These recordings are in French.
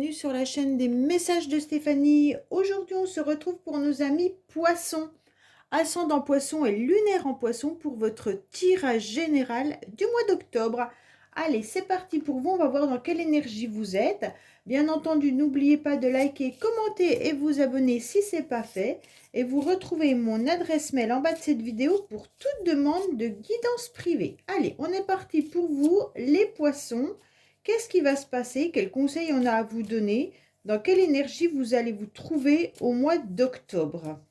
bienvenue sur la chaîne des messages de Stéphanie. Aujourd'hui, on se retrouve pour nos amis poissons. Ascendant poisson et lunaire en poisson pour votre tirage général du mois d'octobre. Allez, c'est parti pour vous. On va voir dans quelle énergie vous êtes. Bien entendu, n'oubliez pas de liker, commenter et vous abonner si ce n'est pas fait. Et vous retrouvez mon adresse mail en bas de cette vidéo pour toute demande de guidance privée. Allez, on est parti pour vous, les poissons. Qu'est-ce qui va se passer? Quels conseils on a à vous donner? Dans quelle énergie vous allez vous trouver au mois d'octobre?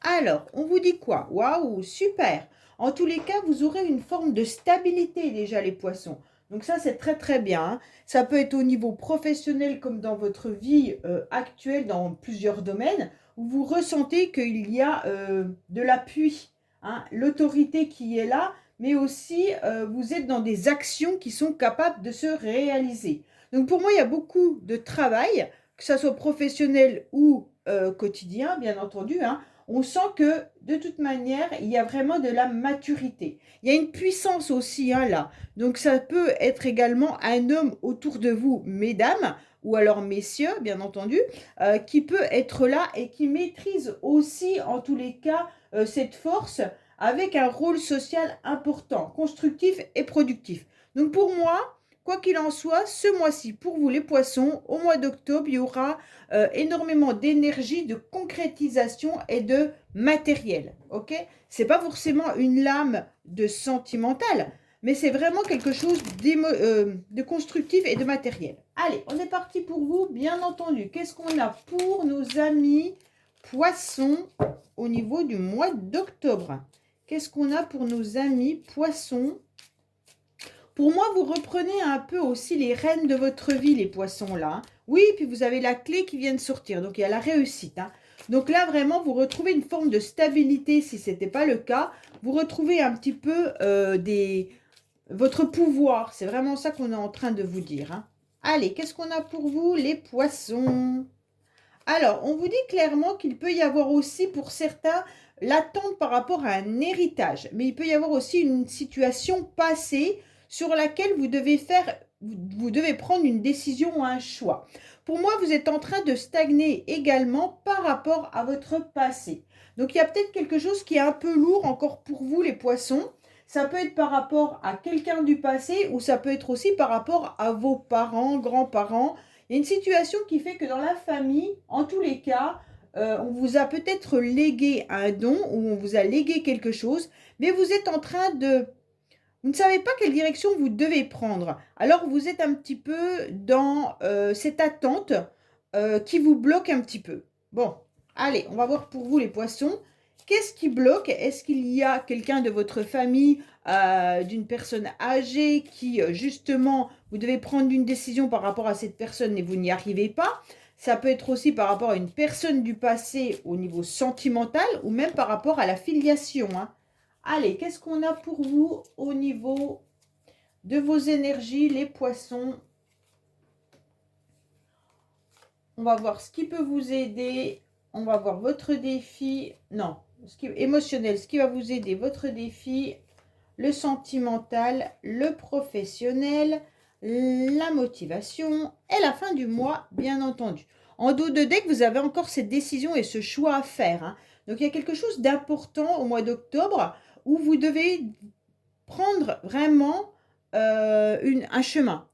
Alors, on vous dit quoi? Waouh, super! En tous les cas, vous aurez une forme de stabilité déjà, les poissons. Donc ça, c'est très très bien, hein. Ça peut être au niveau professionnel comme dans votre vie actuelle dans plusieurs domaines, où vous ressentez qu'il y a de l'appui, hein, l'autorité qui est là, mais aussi vous êtes dans des actions qui sont capables de se réaliser. Donc pour moi, il y a beaucoup de travail, que ça soit professionnel ou quotidien, bien entendu, hein. On sent que de toute manière, il y a vraiment de la maturité. Il y a une puissance aussi, hein, là. Donc ça peut être également un homme autour de vous, mesdames, ou alors messieurs, bien entendu, qui peut être là et qui maîtrise aussi, en tous les cas, cette force avec un rôle social important, constructif et productif. Donc pour moi, quoi qu'il en soit, ce mois-ci, pour vous les poissons, au mois d'octobre, il y aura énormément d'énergie, de concrétisation et de matériel. Ok? C'est pas forcément une lame de sentimental, mais c'est vraiment quelque chose de constructif et de matériel. Allez, on est parti pour vous, bien entendu. Qu'est-ce qu'on a pour nos amis poissons au niveau du mois d'octobre? Qu'est-ce qu'on a pour nos amis poissons? Pour moi, vous reprenez un peu aussi les rênes de votre vie, les poissons là. Oui, puis vous avez la clé qui vient de sortir, donc il y a la réussite, hein. Donc là, vraiment, vous retrouvez une forme de stabilité, si ce n'était pas le cas. Vous retrouvez un petit peu votre pouvoir. C'est vraiment ça qu'on est en train de vous dire, hein. Allez, qu'est-ce qu'on a pour vous, les poissons? Alors, on vous dit clairement qu'il peut y avoir aussi pour certains l'attente par rapport à un héritage. Mais il peut y avoir aussi une situation passée sur laquelle vous devez prendre une décision ou un choix. Pour moi, vous êtes en train de stagner également par rapport à votre passé. Donc, il y a peut-être quelque chose qui est un peu lourd encore pour vous, les poissons. Ça peut être par rapport à quelqu'un du passé ou ça peut être aussi par rapport à vos parents, grands-parents. Il y a une situation qui fait que dans la famille, en tous les cas, on vous a peut-être légué un don ou on vous a légué quelque chose, mais vous êtes en train de... Vous ne savez pas quelle direction vous devez prendre. Alors vous êtes un petit peu dans cette attente qui vous bloque un petit peu. Bon, allez, on va voir pour vous les poissons. Qu'est-ce qui bloque? Est-ce qu'il y a quelqu'un de votre famille, d'une personne âgée qui, justement, vous devez prendre une décision par rapport à cette personne et vous n'y arrivez pas? Ça peut être aussi par rapport à une personne du passé au niveau sentimental ou même par rapport à la filiation, hein. Allez, qu'est-ce qu'on a pour vous au niveau de vos énergies, les poissons? On va voir ce qui peut vous aider. On va voir votre défi. Non, émotionnel, ce qui va vous aider, votre défi, le sentimental, le professionnel, la motivation et la fin du mois, bien entendu. En dos de deck, vous avez encore cette décision et ce choix à faire, hein. Donc, il y a quelque chose d'important au mois d'octobre où vous devez prendre vraiment un chemin.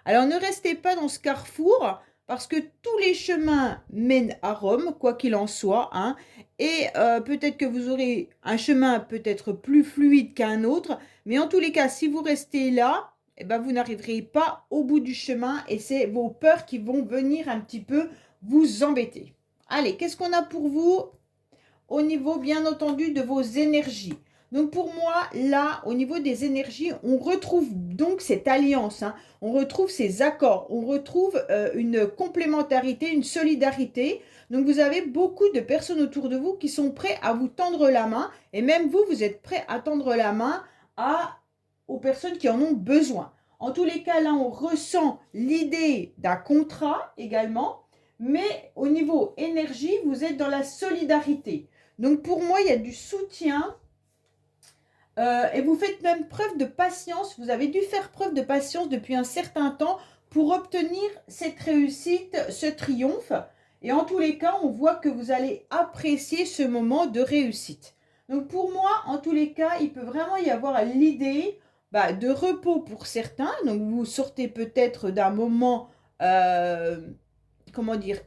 Alors, ne restez pas dans ce carrefour parce que tous les chemins mènent à Rome, quoi qu'il en soit, hein. Et peut-être que vous aurez un chemin peut-être plus fluide qu'un autre, mais en tous les cas, si vous restez là, eh ben, vous n'arriverez pas au bout du chemin et c'est vos peurs qui vont venir un petit peu vous embêter. Allez, qu'est-ce qu'on a pour vous au niveau, bien entendu, de vos énergies? Donc pour moi, là, au niveau des énergies, on retrouve donc cette alliance, hein. On retrouve ces accords, on retrouve une complémentarité, une solidarité. Donc vous avez beaucoup de personnes autour de vous qui sont prêts à vous tendre la main. Et même vous, vous êtes prêts à tendre la main aux personnes qui en ont besoin. En tous les cas, là, on ressent l'idée d'un contrat également. Mais au niveau énergie, vous êtes dans la solidarité. Donc pour moi, il y a du soutien. Et vous faites même preuve de patience. Vous avez dû faire preuve de patience depuis un certain temps pour obtenir cette réussite, ce triomphe. Et en tous les cas, on voit que vous allez apprécier ce moment de réussite. Donc pour moi, en tous les cas, il peut vraiment y avoir l'idée de repos pour certains. Donc vous sortez peut-être d'un moment, comment dire,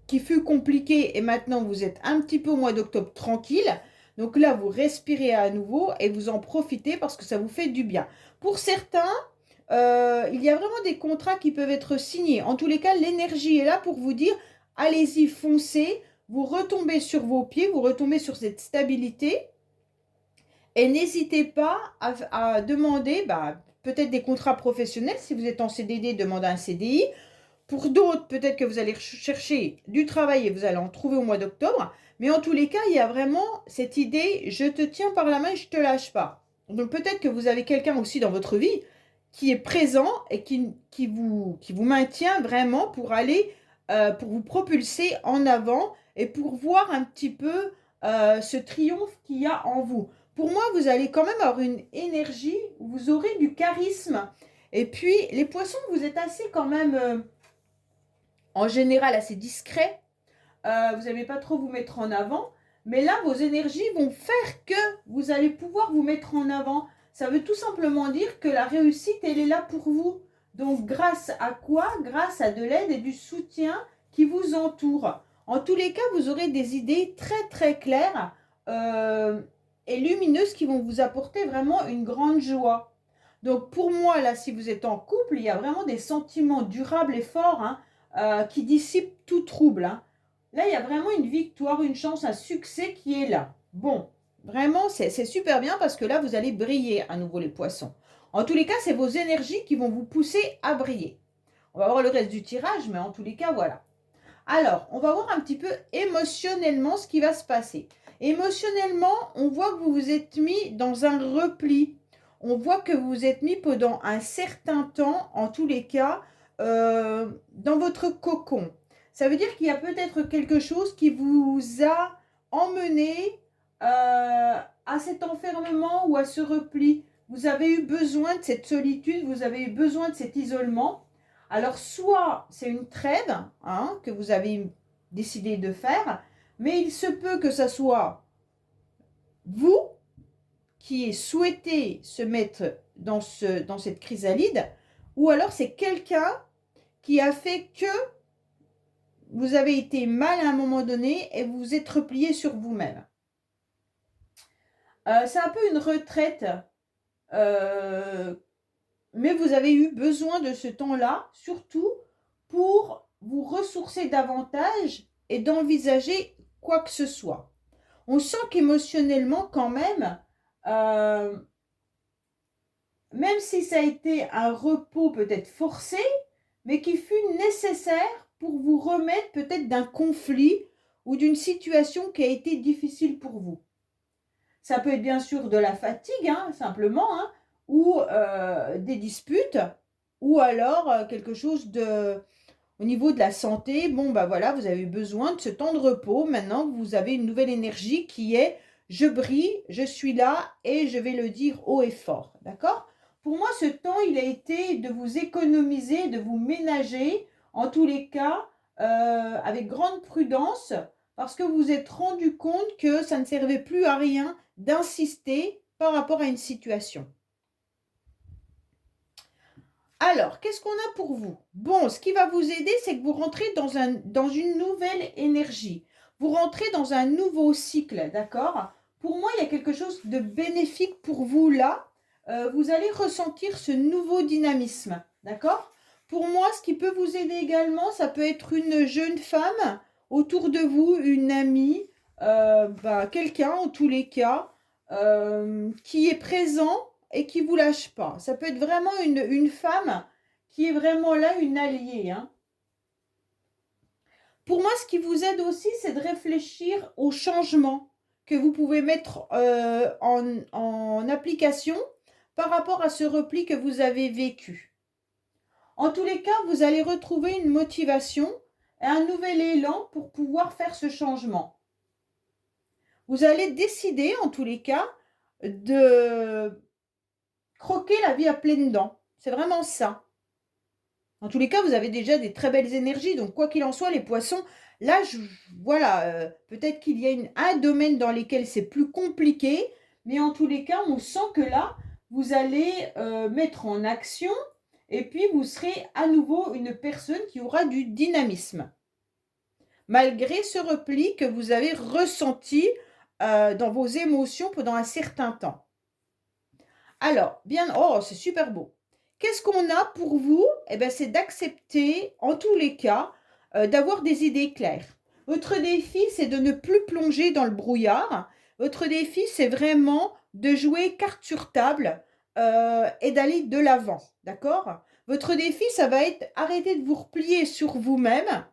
qui fut compliqué et maintenant vous êtes un petit peu au mois d'octobre tranquille. Donc là, vous respirez à nouveau et vous en profitez parce que ça vous fait du bien. Pour certains, il y a vraiment des contrats qui peuvent être signés. En tous les cas, l'énergie est là pour vous dire, allez-y, foncez, vous retombez sur vos pieds, vous retombez sur cette stabilité et n'hésitez pas à demander peut-être des contrats professionnels. Si vous êtes en CDD, demandez un CDI. Pour d'autres, peut-être que vous allez chercher du travail et vous allez en trouver au mois d'octobre. Mais en tous les cas, il y a vraiment cette idée, je te tiens par la main et je ne te lâche pas. Donc peut-être que vous avez quelqu'un aussi dans votre vie qui est présent et qui vous maintient vraiment pour aller, pour vous propulser en avant et pour voir un petit peu ce triomphe qu'il y a en vous. Pour moi, vous allez quand même avoir une énergie, vous aurez du charisme. Et puis, les poissons, vous êtes assez quand même en général assez discret, vous n'allez pas trop vous mettre en avant, mais là, vos énergies vont faire que vous allez pouvoir vous mettre en avant. Ça veut tout simplement dire que la réussite, elle est là pour vous. Donc, grâce à quoi? Grâce à de l'aide et du soutien qui vous entoure. En tous les cas, vous aurez des idées très, très claires et lumineuses qui vont vous apporter vraiment une grande joie. Donc, pour moi, là, si vous êtes en couple, il y a vraiment des sentiments durables et forts, qui dissipent tout trouble. Là, il y a vraiment une victoire, une chance, un succès qui est là. Bon, vraiment, c'est super bien parce que là, vous allez briller à nouveau les poissons. En tous les cas, c'est vos énergies qui vont vous pousser à briller. On va voir le reste du tirage, mais en tous les cas, voilà. Alors, on va voir un petit peu émotionnellement ce qui va se passer. Émotionnellement, on voit que vous vous êtes mis dans un repli. On voit que vous vous êtes mis pendant un certain temps, en tous les cas, dans votre cocon. Ça veut dire qu'il y a peut-être quelque chose qui vous a emmené à cet enfermement ou à ce repli. Vous avez eu besoin de cette solitude, vous avez eu besoin de cet isolement. Alors, soit c'est une trêve que vous avez décidé de faire, mais il se peut que ce soit vous qui souhaitez se mettre dans cette chrysalide, ou alors c'est quelqu'un qui a fait que vous avez été mal à un moment donné et vous vous êtes replié sur vous-même. C'est un peu une retraite, mais vous avez eu besoin de ce temps-là, surtout pour vous ressourcer davantage et d'envisager quoi que ce soit. On sent qu'émotionnellement, quand même, même si ça a été un repos peut-être forcé, mais qui fut nécessaire pour vous remettre peut-être d'un conflit ou d'une situation qui a été difficile pour vous. Ça peut être bien sûr de la fatigue, simplement, ou des disputes, ou alors quelque chose au niveau de la santé. Bon, voilà, vous avez besoin de ce temps de repos. Maintenant, vous avez une nouvelle énergie qui est je brille, je suis là et je vais le dire haut et fort. D'accord? Pour moi, ce temps, il a été de vous économiser, de vous ménager, en tous les cas, avec grande prudence, parce que vous vous êtes rendu compte que ça ne servait plus à rien d'insister par rapport à une situation. Alors, qu'est-ce qu'on a pour vous? Bon, ce qui va vous aider, c'est que vous rentrez dans une nouvelle énergie. Vous rentrez dans un nouveau cycle, d'accord? Pour moi, il y a quelque chose de bénéfique pour vous là. Vous allez ressentir ce nouveau dynamisme, d'accord? Pour moi, ce qui peut vous aider également, ça peut être une jeune femme autour de vous, une amie, quelqu'un en tous les cas, qui est présent et qui ne vous lâche pas. Ça peut être vraiment une femme qui est vraiment là, une alliée. Pour moi, ce qui vous aide aussi, c'est de réfléchir aux changements que vous pouvez mettre en application par rapport à ce repli que vous avez vécu. En tous les cas, vous allez retrouver une motivation et un nouvel élan pour pouvoir faire ce changement. Vous allez décider, en tous les cas, de croquer la vie à pleines dents. C'est vraiment ça. En tous les cas, vous avez déjà des très belles énergies. Donc, quoi qu'il en soit, les poissons, là, voilà, peut-être qu'il y a un domaine dans lequel c'est plus compliqué. Mais en tous les cas, on sent que là, vous allez mettre en action et puis vous serez à nouveau une personne qui aura du dynamisme. Malgré ce repli que vous avez ressenti dans vos émotions pendant un certain temps. Alors, bien, oh, c'est super beau. Qu'est-ce qu'on a pour vous? Eh bien, c'est d'accepter, en tous les cas, d'avoir des idées claires. Votre défi, c'est de ne plus plonger dans le brouillard. Votre défi, c'est vraiment de jouer carte sur table et d'aller de l'avant, d'accord? Votre défi, ça va être arrêter de vous replier sur vous-même.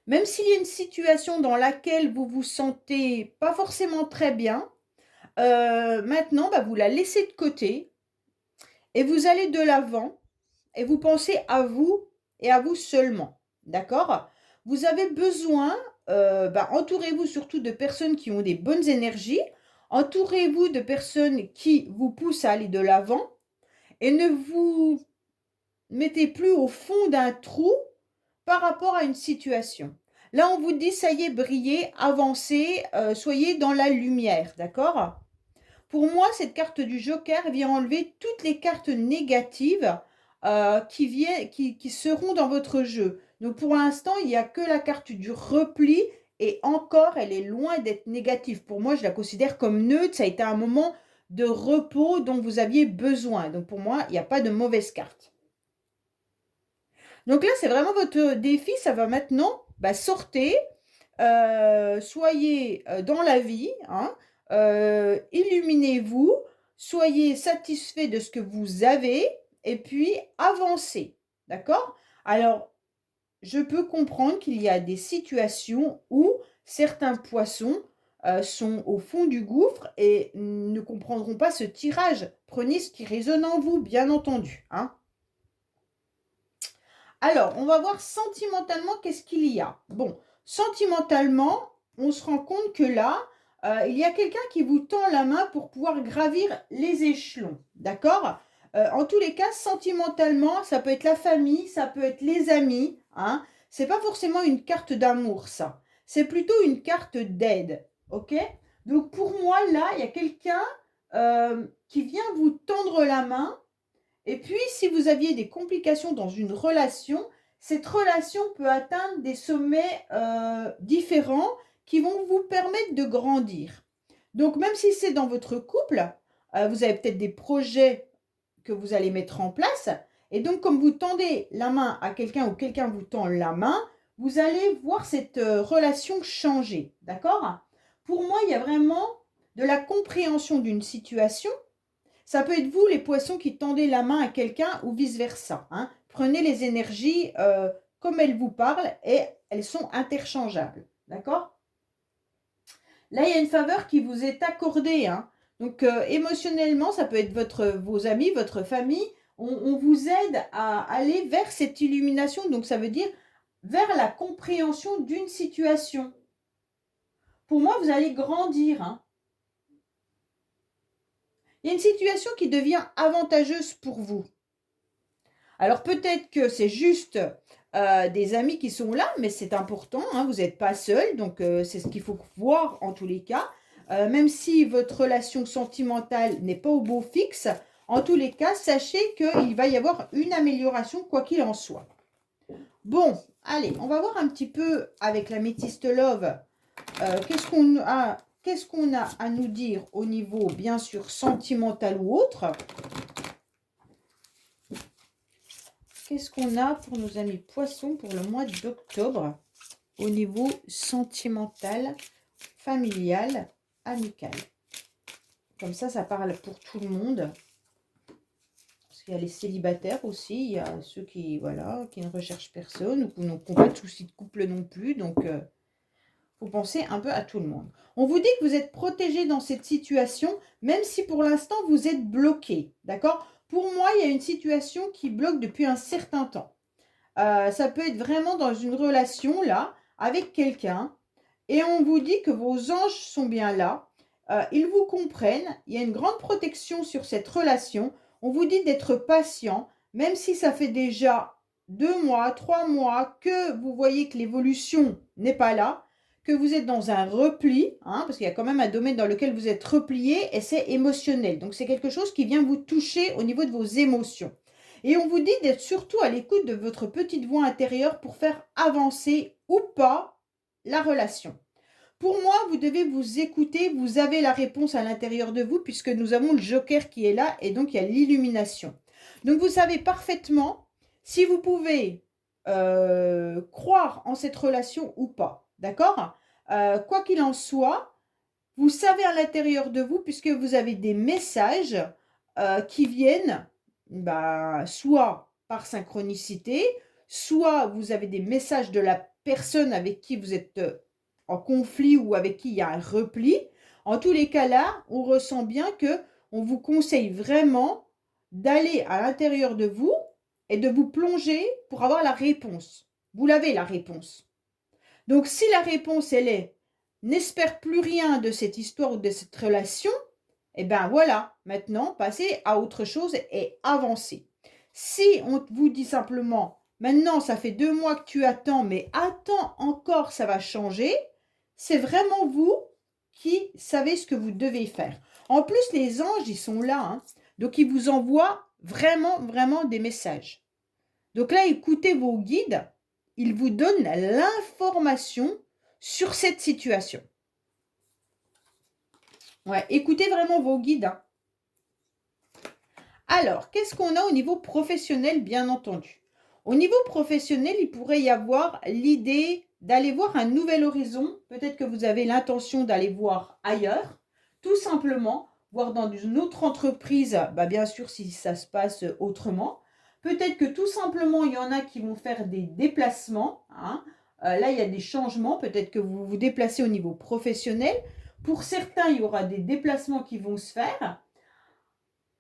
Même s'il y a une situation dans laquelle vous vous sentez pas forcément très bien, maintenant, bah, vous la laissez de côté et vous allez de l'avant et vous pensez à vous et à vous seulement. D'accord? Vous avez besoin, bah, entourez-vous surtout de personnes qui ont des bonnes énergies. Entourez-vous de personnes qui vous poussent à aller de l'avant et ne vous mettez plus au fond d'un trou par rapport à une situation. Là, on vous dit, ça y est, brillez, avancez, soyez dans la lumière, d'accord? Pour moi, cette carte du Joker vient enlever toutes les cartes négatives qui seront dans votre jeu. Donc, pour l'instant, il n'y a que la carte du repli et encore, elle est loin d'être négative. Pour moi, je la considère comme neutre. Ça a été un moment de repos dont vous aviez besoin. Donc, pour moi, il n'y a pas de mauvaise carte. Donc là, c'est vraiment votre défi. Ça va maintenant, bah, sortez, soyez dans la vie, hein, illuminez-vous, soyez satisfait de ce que vous avez et puis avancez. D'accord? Alors, je peux comprendre qu'il y a des situations où certains poissons sont au fond du gouffre et ne comprendront pas ce tirage. Prenez ce qui résonne en vous, bien entendu, hein. Alors, on va voir sentimentalement qu'est-ce qu'il y a. Bon, sentimentalement, on se rend compte que là, il y a quelqu'un qui vous tend la main pour pouvoir gravir les échelons. D'accord? En tous les cas, sentimentalement, ça peut être la famille, ça peut être les amis. Hein. C'est pas forcément une carte d'amour, ça. C'est plutôt une carte d'aide. OK? Donc, pour moi, là, il y a quelqu'un qui vient vous tendre la main. Et puis, si vous aviez des complications dans une relation, cette relation peut atteindre des sommets différents qui vont vous permettre de grandir. Donc, même si c'est dans votre couple, vous avez peut-être des projets que vous allez mettre en place. Et donc, comme vous tendez la main à quelqu'un ou quelqu'un vous tend la main, vous allez voir cette relation changer. D'accord? Pour moi, il y a vraiment de la compréhension d'une situation. Ça peut être vous, les poissons, qui tendez la main à quelqu'un ou vice-versa. Hein. Prenez les énergies comme elles vous parlent et elles sont interchangeables. D'accord? Là, il y a une faveur qui vous est accordée. Hein. Donc, émotionnellement, ça peut être vos amis, votre famille. On vous aide à aller vers cette illumination. Donc, ça veut dire vers la compréhension d'une situation. Pour moi, vous allez grandir. Hein. Il y a une situation qui devient avantageuse pour vous. Alors peut-être que c'est juste des amis qui sont là, mais c'est important, hein, vous n'êtes pas seul, donc c'est ce qu'il faut voir en tous les cas. Même si votre relation sentimentale n'est pas au beau fixe, en tous les cas, sachez qu'il va y avoir une amélioration quoi qu'il en soit. Bon, allez, on va voir un petit peu avec la Métiste Love, qu'est-ce qu'on a à nous dire au niveau, bien sûr, sentimental ou autre. Qu'est-ce qu'on a pour nos amis poissons pour le mois d'octobre au niveau sentimental, familial, amical? Comme ça parle pour tout le monde. Parce qu'il y a les célibataires aussi, il y a ceux qui, voilà, qui ne recherchent personne ou qui n'ont pas de soucis de couple non plus. Donc, faut penser un peu à tout le monde. On vous dit que vous êtes protégé dans cette situation, même si pour l'instant, vous êtes bloqué. D'accord? Pour moi, il y a une situation qui bloque depuis un certain temps. Ça peut être vraiment dans une relation, là, avec quelqu'un. Et on vous dit que vos anges sont bien là. Ils vous comprennent. Il y a une grande protection sur cette relation. On vous dit d'être patient, même si ça fait déjà 2 mois, 3 mois, que vous voyez que l'évolution n'est pas là, que vous êtes dans un repli, hein, parce qu'il y a quand même un domaine dans lequel vous êtes replié et c'est émotionnel. Donc, c'est quelque chose qui vient vous toucher au niveau de vos émotions. Et on vous dit d'être surtout à l'écoute de votre petite voix intérieure pour faire avancer ou pas la relation. Pour moi, vous devez vous écouter, vous avez la réponse à l'intérieur de vous puisque nous avons le joker qui est là et donc il y a l'illumination. Donc vous savez parfaitement si vous pouvez croire en cette relation ou pas, d'accord. Quoi qu'il en soit, vous savez à l'intérieur de vous puisque vous avez des messages qui viennent soit par synchronicité, soit vous avez des messages de la personne avec qui vous êtes en conflit ou avec qui il y a un repli. En tous les cas là, on ressent bien que on vous conseille vraiment d'aller à l'intérieur de vous et de vous plonger pour avoir la réponse. Vous l'avez la réponse. Donc si la réponse elle est n'espère plus rien de cette histoire ou de cette relation, eh bien voilà, maintenant passez à autre chose et avancez. Si on vous dit simplement maintenant ça fait 2 mois que tu attends, mais attends encore, ça va changer, c'est vraiment vous qui savez ce que vous devez faire. En plus, les anges, ils sont là, hein, donc ils vous envoient vraiment, vraiment des messages. Donc là, écoutez vos guides, ils vous donnent l'information sur cette situation. Ouais, écoutez vraiment vos guides. Hein. Alors, qu'est-ce qu'on a au niveau professionnel, bien entendu? Au niveau professionnel, il pourrait y avoir l'idée d'aller voir un nouvel horizon. Peut-être que vous avez l'intention d'aller voir ailleurs, tout simplement, voir dans une autre entreprise, bien sûr si ça se passe autrement. Peut-être que tout simplement, il y en a qui vont faire des déplacements. Hein. Là, il y a des changements. Peut-être que vous vous déplacez au niveau professionnel. Pour certains, il y aura des déplacements qui vont se faire.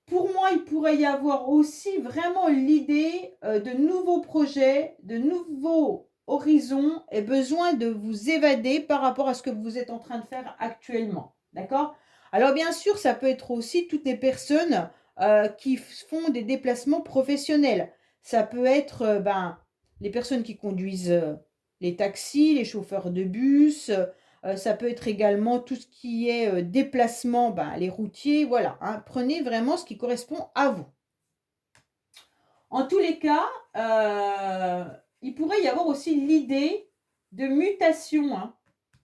Pour moi, il pourrait y avoir aussi vraiment l'idée de nouveaux projets, de nouveaux horizons et besoin de vous évader par rapport à ce que vous êtes en train de faire actuellement. D'accord? Alors bien sûr, ça peut être aussi toutes les personnes qui font des déplacements professionnels. Ça peut être les personnes qui conduisent les taxis, les chauffeurs de bus, ça peut être également tout ce qui est déplacement, les routiers, voilà. Hein. Prenez vraiment ce qui correspond à vous. En tous les cas, il pourrait y avoir aussi l'idée de mutation. Hein.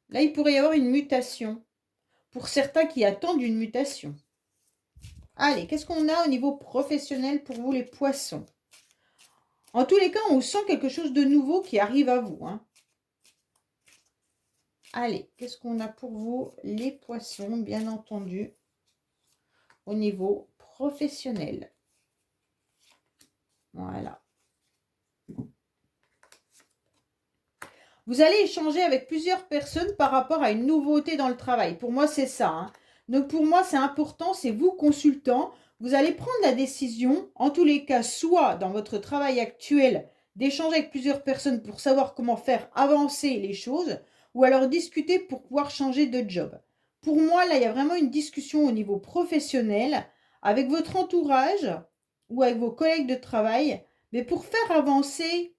Là, il pourrait y avoir une mutation pour certains qui attendent une mutation. Allez, qu'est-ce qu'on a au niveau professionnel pour vous les poissons? En tous les cas, on sent quelque chose de nouveau qui arrive à vous. Hein. Allez, qu'est-ce qu'on a pour vous les poissons, bien entendu, au niveau professionnel? Voilà. Vous allez échanger avec plusieurs personnes par rapport à une nouveauté dans le travail. Pour moi, c'est ça. Hein. Donc, pour moi, c'est important, c'est vous, consultant. Vous allez prendre la décision, en tous les cas, soit dans votre travail actuel, d'échanger avec plusieurs personnes pour savoir comment faire avancer les choses, ou alors discuter pour pouvoir changer de job. Pour moi, là, il y a vraiment une discussion au niveau professionnel avec votre entourage ou avec vos collègues de travail, mais pour faire avancer,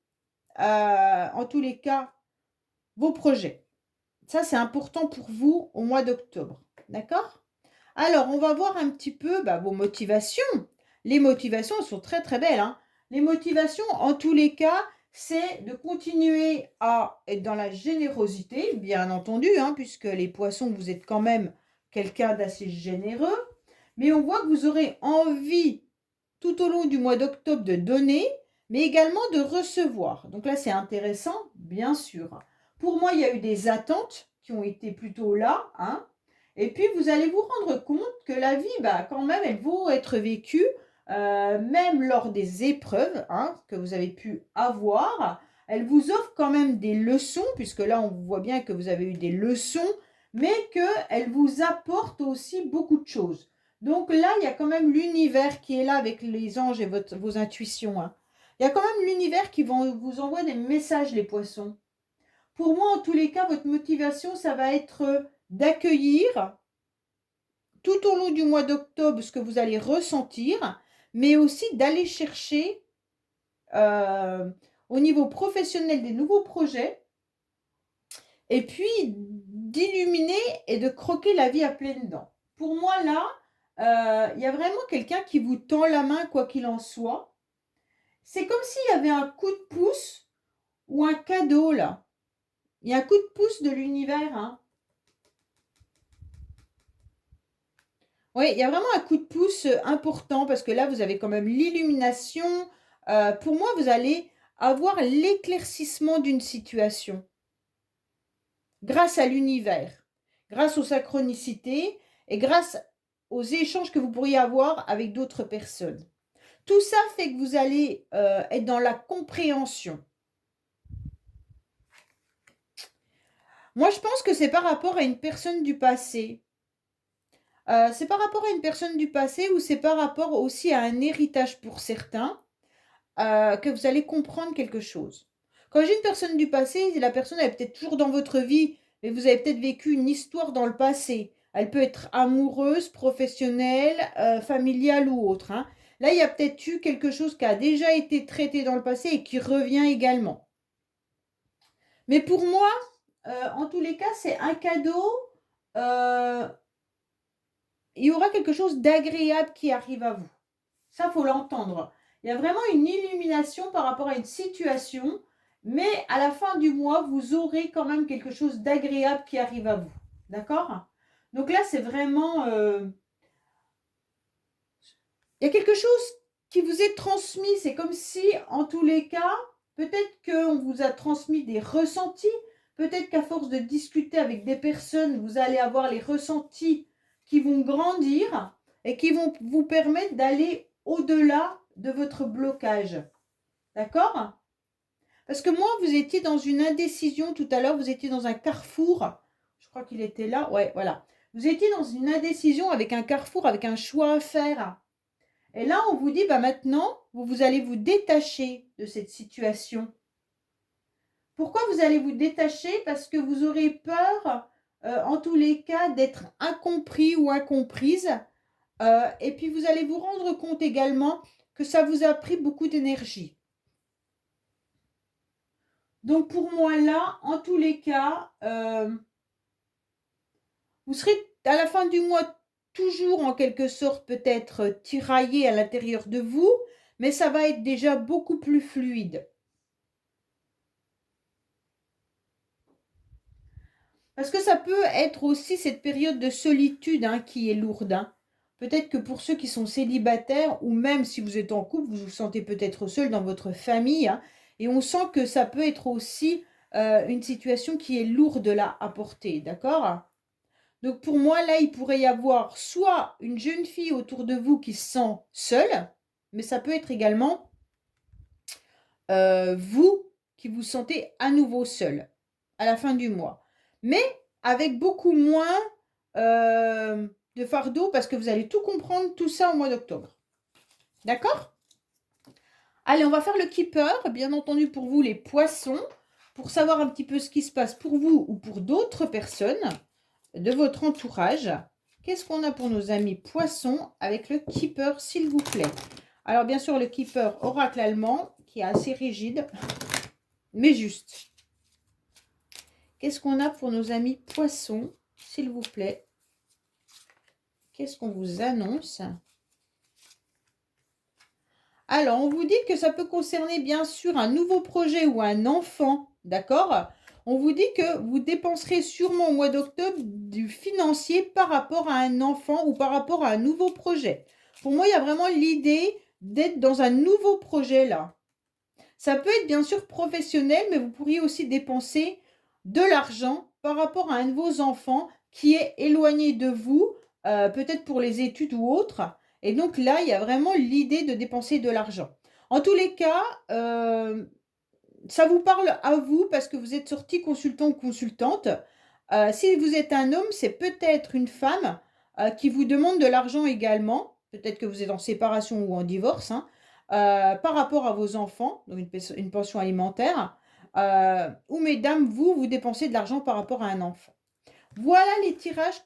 en tous les cas, vos projets. Ça, c'est important pour vous au mois d'octobre. D'accord? Alors, on va voir un petit peu vos motivations. Les motivations, elles sont très, très belles. Hein. Les motivations, en tous les cas, c'est de continuer à être dans la générosité, bien entendu, hein, puisque les poissons, vous êtes quand même quelqu'un d'assez généreux. Mais on voit que vous aurez envie, tout au long du mois d'octobre, de donner, mais également de recevoir. Donc là, c'est intéressant, bien sûr. Pour moi, il y a eu des attentes qui ont été plutôt là. Hein. Et puis, vous allez vous rendre compte que la vie, quand même, elle vaut être vécue, même lors des épreuves que vous avez pu avoir. Elle vous offre quand même des leçons, puisque là, on voit bien que vous avez eu des leçons, mais qu'elle vous apporte aussi beaucoup de choses. Donc là, il y a quand même l'univers qui est là avec les anges et vos intuitions. Hein. Il y a quand même l'univers qui vous envoie des messages, les poissons. Pour moi, en tous les cas, votre motivation, ça va être d'accueillir tout au long du mois d'octobre ce que vous allez ressentir, mais aussi d'aller chercher au niveau professionnel des nouveaux projets, et puis d'illuminer et de croquer la vie à pleines dents. Pour moi, là, il y a vraiment quelqu'un qui vous tend la main, quoi qu'il en soit. C'est comme s'il y avait un coup de pouce ou un cadeau, là. Il y a un coup de pouce de l'univers, hein. Oui, il y a vraiment un coup de pouce important parce que là, vous avez quand même l'illumination. Pour moi, vous allez avoir l'éclaircissement d'une situation grâce à l'univers, grâce aux synchronicités et grâce aux échanges que vous pourriez avoir avec d'autres personnes. Tout ça fait que vous allez être dans la compréhension. Moi, je pense que c'est par rapport à une personne du passé. C'est par rapport à une personne du passé ou c'est par rapport aussi à un héritage pour certains que vous allez comprendre quelque chose. Quand j'ai une personne du passé, la personne elle est peut-être toujours dans votre vie, mais vous avez peut-être vécu une histoire dans le passé. Elle peut être amoureuse, professionnelle, familiale ou autre, hein. Là, il y a peut-être eu quelque chose qui a déjà été traité dans le passé et qui revient également. Mais pour moi, en tous les cas, c'est un cadeau. euh, il y aura quelque chose d'agréable qui arrive à vous. Ça, faut l'entendre. Il y a vraiment une illumination par rapport à une situation, mais à la fin du mois, vous aurez quand même quelque chose d'agréable qui arrive à vous. D'accord? Donc là, c'est vraiment... il y a quelque chose qui vous est transmis. C'est comme si, en tous les cas, peut-être qu'on vous a transmis des ressentis. Peut-être qu'à force de discuter avec des personnes, vous allez avoir les ressentis qui vont grandir et qui vont vous permettre d'aller au-delà de votre blocage. D'accord? Parce que moi, vous étiez dans une indécision tout à l'heure, vous étiez dans un carrefour. Je crois qu'il était là. Ouais, voilà. Vous étiez dans une indécision avec un carrefour, avec un choix à faire. Et là, on vous dit, bah maintenant, vous allez vous détacher de cette situation. Pourquoi vous allez vous détacher? Parce que vous aurez peur, en tous les cas, d'être incompris ou incomprise. Et puis, vous allez vous rendre compte également que ça vous a pris beaucoup d'énergie. Donc, pour moi, là, en tous les cas, vous serez à la fin du mois toujours en quelque sorte peut-être tiraillé à l'intérieur de vous, mais ça va être déjà beaucoup plus fluide. Parce que ça peut être aussi cette période de solitude hein, qui est lourde. Hein. Peut-être que pour ceux qui sont célibataires, ou même si vous êtes en couple, vous vous sentez peut-être seul dans votre famille. Hein, et on sent que ça peut être aussi une situation qui est lourde là à porter. D'accord? Donc pour moi, là, il pourrait y avoir soit une jeune fille autour de vous qui se sent seule, mais ça peut être également vous qui vous sentez à nouveau seul à la fin du mois. Mais avec beaucoup moins de fardeau parce que vous allez tout comprendre, tout ça au mois d'octobre. D'accord? Allez, on va faire le keeper, bien entendu pour vous les poissons, pour savoir un petit peu ce qui se passe pour vous ou pour d'autres personnes de votre entourage. Qu'est-ce qu'on a pour nos amis poissons avec le keeper, s'il vous plaît? Alors, bien sûr, le keeper oracle allemand, qui est assez rigide, mais juste. Qu'est-ce qu'on a pour nos amis poissons, s'il vous plaît? Qu'est-ce qu'on vous annonce? Alors, on vous dit que ça peut concerner, bien sûr, un nouveau projet ou un enfant, d'accord? On vous dit que vous dépenserez sûrement au mois d'octobre du financier par rapport à un enfant ou par rapport à un nouveau projet. Pour moi, il y a vraiment l'idée d'être dans un nouveau projet là. Ça peut être bien sûr professionnel, mais vous pourriez aussi dépenser de l'argent par rapport à un de vos enfants qui est éloigné de vous, peut-être pour les études ou autre. Et donc là, il y a vraiment l'idée de dépenser de l'argent. En tous les cas, ça vous parle à vous parce que vous êtes sorti consultant ou consultante. Si vous êtes un homme, c'est peut-être une femme qui vous demande de l'argent également. Peut-être que vous êtes en séparation ou en divorce, hein, par rapport à vos enfants, donc une pension alimentaire. Ou mesdames, vous dépensez de l'argent par rapport à un enfant. Voilà les tirages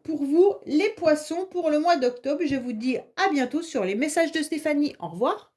pour vous, les poissons, pour le mois d'octobre. Je vous dis à bientôt sur les messages de Stéphanie. Au revoir.